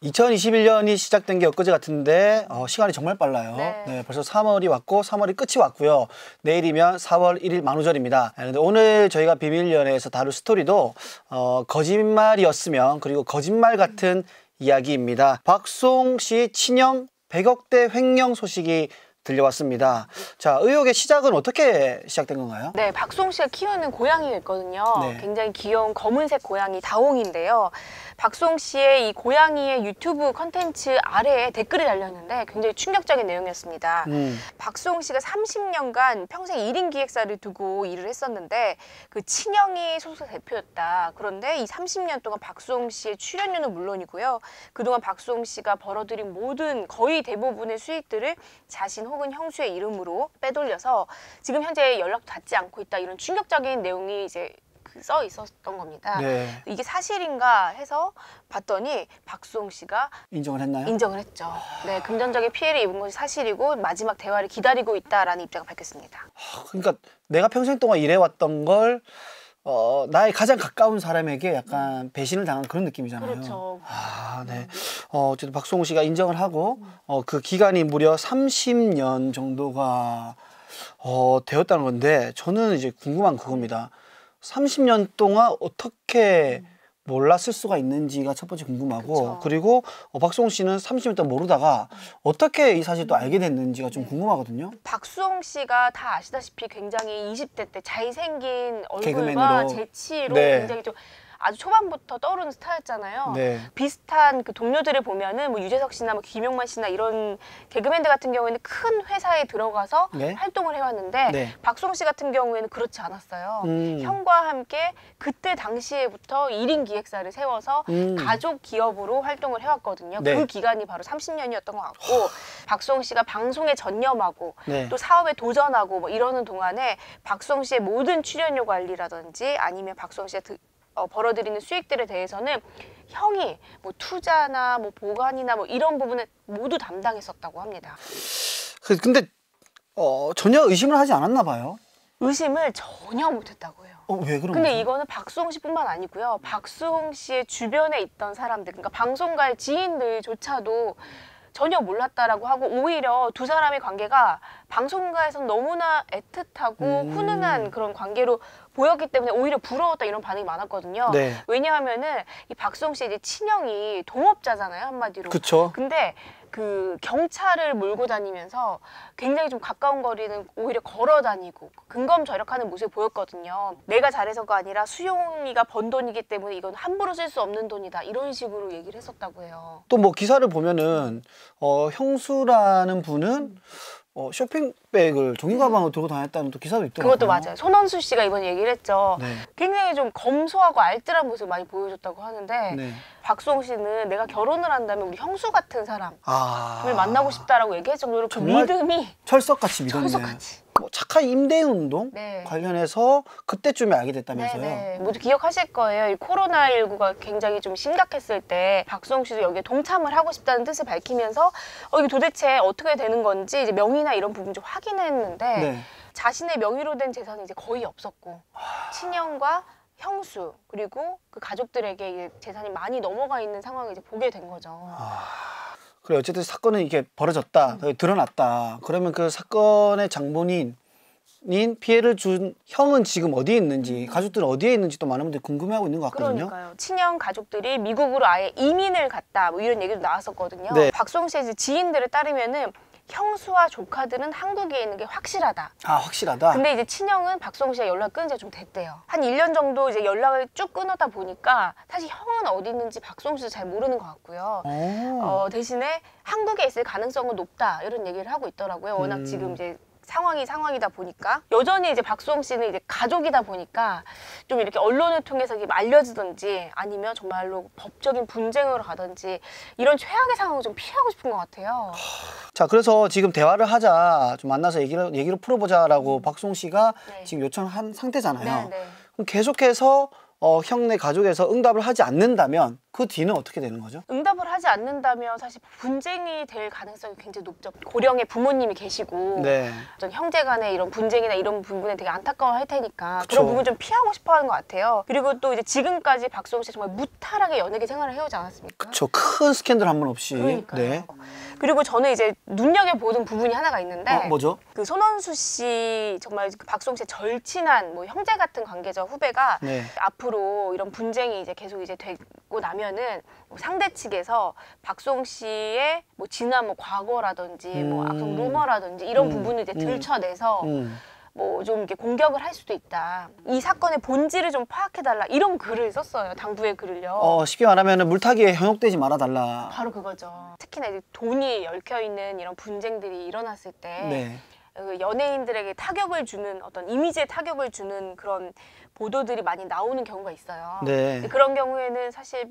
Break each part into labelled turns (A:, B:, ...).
A: 2021년이 시작된 게 엊그제 같은데 시간이 정말 빨라요. 네, 벌써 3월이 왔고 3월이 끝이 왔고요. 내일이면 4월 1일 만우절입니다. 그런데 오늘 저희가 비밀연애에서 다룰 스토리도 거짓말이었으면, 그리고 거짓말 같은 이야기입니다. 박수홍 씨 친형 100억대 횡령 소식이 들려왔습니다. 자, 의혹의 시작은 어떻게 시작된 건가요?
B: 네, 박수홍 씨가 키우는 고양이가 있거든요.
A: 네.
B: 굉장히 귀여운 검은색 고양이 다홍인데요. 박수홍 씨의 이 고양이의 유튜브 컨텐츠 아래에 댓글이 달렸는데 굉장히 충격적인 내용이었습니다. 박수홍 씨가 30년간 평생 1인 기획사를 두고 일을 했었는데 그 친형이 소속 대표였다. 그런데 이 30년 동안 박수홍 씨의 출연료는 물론이고요. 그동안 박수홍 씨가 벌어들인 모든 거의 대부분의 수익들을 자신 혹은 형수의 이름으로 빼돌려서 지금 현재 연락도 닿지 않고 있다. 이런 충격적인 내용이 이제 써 있었던 겁니다.
A: 네.
B: 이게 사실인가 해서 봤더니 박수홍 씨가
A: 인정을 했나요?
B: 인정을 했죠. 네, 금전적인 피해를 입은 것이 사실이고 마지막 대화를 기다리고 있다라는 입장을 밝혔습니다.
A: 그러니까 내가 평생 동안 일해왔던 걸 나의 가장 가까운 사람에게 약간 배신을 당한 그런 느낌이잖아요.
B: 그렇죠.
A: 네. 어쨌든 박수홍 씨가 인정을 하고 그 기간이 무려 30년 정도가 되었다는 건데, 저는 이제 궁금한 그겁니다. 30년 동안 어떻게 몰랐을 수가 있는지가 첫 번째 궁금하고,
B: 그쵸.
A: 그리고 박수홍 씨는 30년 동안 모르다가 어떻게 이 사실도 알게 됐는지가 좀 궁금하거든요.
B: 박수홍 씨가 다 아시다시피 굉장히 20대 때 잘생긴 얼굴과
A: 개그맨으로.
B: 재치로
A: 네.
B: 굉장히 좀 아주 초반부터 떠오르는 스타였잖아요.
A: 네.
B: 비슷한 그 동료들을 보면은 뭐 유재석 씨나 뭐 김용만 씨나 이런 개그맨들 같은 경우에는 큰 회사에 들어가서
A: 네.
B: 활동을 해왔는데
A: 네.
B: 박수홍 씨 같은 경우에는 그렇지 않았어요.
A: 음.
B: 형과 함께 그때 당시에부터 1인 기획사를 세워서 가족 기업으로 활동을 해왔거든요.
A: 네.
B: 그 기간이 바로 30년이었던 것 같고 박수홍 씨가 방송에 전념하고
A: 네.
B: 또 사업에 도전하고 뭐 이러는 동안에 박수홍 씨의 모든 출연료 관리라든지 아니면 박수홍 씨가 벌어들이는 수익들에 대해서는 형이 뭐 투자나 뭐 보관이나 뭐 이런 부분을 모두 담당했었다고 합니다.
A: 근데 전혀 의심을 하지 않았나 봐요.
B: 의심을 전혀 못했다고 해요.
A: 왜 그런
B: 근데
A: 거죠?
B: 이거는 박수홍 씨뿐만 아니고요. 박수홍 씨의 주변에 있던 사람들, 그러니까 방송가의 지인들조차도 전혀 몰랐다라고 하고, 오히려 두 사람의 관계가 방송가에서는 너무나 애틋하고 훈훈한 그런 관계로 보였기 때문에 오히려 부러웠다 이런 반응이 많았거든요.
A: 네.
B: 왜냐하면은 이 박수홍 씨의 이제 친형이 동업자잖아요, 한마디로.
A: 그쵸.
B: 근데 그 경찰을 몰고 다니면서 굉장히 좀 가까운 거리는 오히려 걸어 다니고 근검절약하는 모습이 보였거든요. 내가 잘해서가 아니라 수용이가 번 돈이기 때문에 이건 함부로 쓸 수 없는 돈이다, 이런 식으로 얘기를 했었다고 해요.
A: 또 뭐 기사를 보면은 형수라는 분은 쇼핑백을 종이 가방을 들고 다녔다는 또 기사도 있더라고요.
B: 그것도 맞아요. 손원수 씨가 이번에 얘기를 했죠.
A: 네.
B: 굉장히 좀 검소하고 알뜰한 모습을 많이 보여줬다고 하는데
A: 네.
B: 박수홍 씨는 내가 결혼을 한다면 우리 형수 같은 사람을
A: 아,
B: 만나고 싶다라고 얘기할 정도로 그
A: 정말
B: 믿음이
A: 철석같이 믿었네.
B: 철석같이.
A: 뭐 착한 임대 운동
B: 네.
A: 관련해서 그때쯤에 알게 됐다면서요.
B: 네. 모두 기억하실 거예요. 이 코로나19가 굉장히 좀 심각했을 때 박수홍 씨도 여기에 동참을 하고 싶다는 뜻을 밝히면서 이게 도대체 어떻게 되는 건지 이제 명의나 이런 부분 좀 확인했는데
A: 네.
B: 자신의 명의로 된 재산이 이제 거의 없었고 친형과 형수 그리고 그 가족들에게 이제 재산이 많이 넘어가 있는 상황을 이제 보게 된 거죠.
A: 그래, 어쨌든 사건은 이게 벌어졌다, 드러났다. 그러면 그 사건의 장본인 피해를 준 형은 지금 어디에 있는지, 가족들은 어디에 있는지 또 많은 분들이 궁금해하고 있는 것 같거든요.
B: 그러니까요. 친형 가족들이 미국으로 아예 이민을 갔다, 뭐 이런 얘기도 나왔었거든요.
A: 네.
B: 박수홍 씨의 지인들을 따르면은 형수와 조카들은 한국에 있는 게 확실하다.
A: 아, 확실하다.
B: 근데 이제 친형은 박수홍 씨가 연락 끊은 지가 좀 됐대요. 한 1년 정도 이제 연락을 쭉 끊었다 보니까 사실 형은 어디 있는지 박수홍 씨도 잘 모르는 것 같고요. 대신에 한국에 있을 가능성은 높다, 이런 얘기를 하고 있더라고요. 워낙 지금 이제 상황이다 보니까 여전히 이제 박수홍 씨는 이제 가족이다 보니까 좀 이렇게 언론을 통해서 이렇게 알려지든지 아니면 정말로 법적인 분쟁으로 가든지 이런 최악의 상황을 좀 피하고 싶은 것 같아요.
A: 자, 그래서 지금 대화를 하자, 좀 만나서 얘기를 풀어보자라고 박수홍 씨가
B: 네.
A: 지금 요청한 상태잖아요.
B: 네.
A: 그럼 계속해서 형네 가족에서 응답을 하지 않는다면 그 뒤는 어떻게 되는 거죠?
B: 응답을 하지 않는다면 사실 분쟁이 될 가능성이 굉장히 높죠. 고령의 부모님이 계시고
A: 네.
B: 어떤 형제 간의 이런 분쟁이나 이런 부분에 되게 안타까워할 테니까
A: 그쵸.
B: 그런 부분 좀 피하고 싶어하는 것 같아요. 그리고 또 이제 지금까지 박수홍 씨 정말 무탈하게 연예계 생활을 해오지 않았습니까?
A: 저 큰 스캔들 한 번 없이.
B: 그러니까요.
A: 네.
B: 그리고 저는 이제 눈여겨보는 부분이 하나가 있는데
A: 뭐죠?
B: 그 손원수 씨 정말 그 박수홍 씨의 절친한 뭐 형제 같은 관계자 후배가
A: 네.
B: 앞으로 이런 분쟁이 이제 계속 이제 되고 나면은 뭐 상대 측에서 박수홍 씨의 뭐 지난 뭐 과거라든지 뭐 악성 루머라든지 이런 부분을 이제 들춰내서 뭐 좀 이렇게 공격을 할 수도 있다. 이 사건의 본질을 좀 파악해달라. 이런 글을 썼어요. 당부의 글을요.
A: 쉽게 말하면 물타기에 현혹되지 말아달라.
B: 바로 그거죠. 특히나 이제 돈이 얽혀있는 이런 분쟁들이 일어났을 때
A: 네.
B: 그 연예인들에게 타격을 주는 어떤 이미지에 타격을 주는 그런 보도들이 많이 나오는 경우가 있어요.
A: 네.
B: 그런 경우에는 사실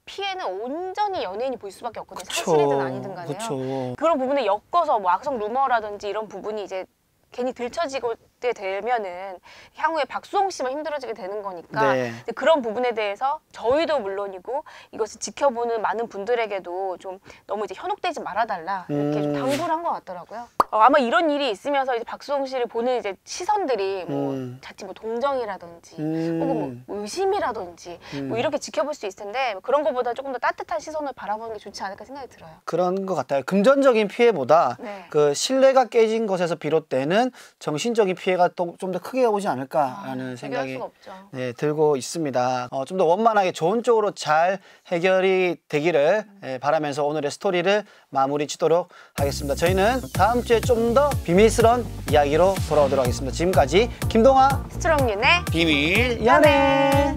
B: 피해는 온전히 연예인이 볼 수밖에 없거든요. 사실이든 아니든 간에요.
A: 그쵸.
B: 그런 부분에 엮어서 뭐 악성 루머라든지 이런 부분이 이제 괜히 들춰지게 되면은 향후에 박수홍 씨만 힘들어지게 되는 거니까
A: 네.
B: 그런 부분에 대해서 저희도 물론이고 이것을 지켜보는 많은 분들에게도 좀 너무 이제 현혹되지 말아달라 이렇게 좀 당부를 한 것 같더라고요. 아마 이런 일이 있으면서 이제 박수홍 씨를 보는 이제 시선들이 뭐 자칫 뭐 동정이라든지 혹은 뭐 의심이라든지 뭐 이렇게 지켜볼 수 있을 텐데 그런 것보다 조금 더 따뜻한 시선을 바라보는 게 좋지 않을까 생각이 들어요.
A: 그런 것 같아요. 금전적인 피해보다
B: 네.
A: 그 신뢰가 깨진 것에서 비롯되는 정신적인 피해가 또 좀 더 크게 오지 않을까라는
B: 비교할
A: 생각이
B: 수가 없죠.
A: 네, 들고 있습니다. 좀 더 원만하게 좋은 쪽으로 잘 해결이 되기를 바라면서 오늘의 스토리를 마무리 짓도록 하겠습니다. 저희는 다음 주에 좀 더 비밀스러운 이야기로 돌아오도록 하겠습니다. 지금까지 김동아
B: 스트롱윤의
A: 비밀 연애.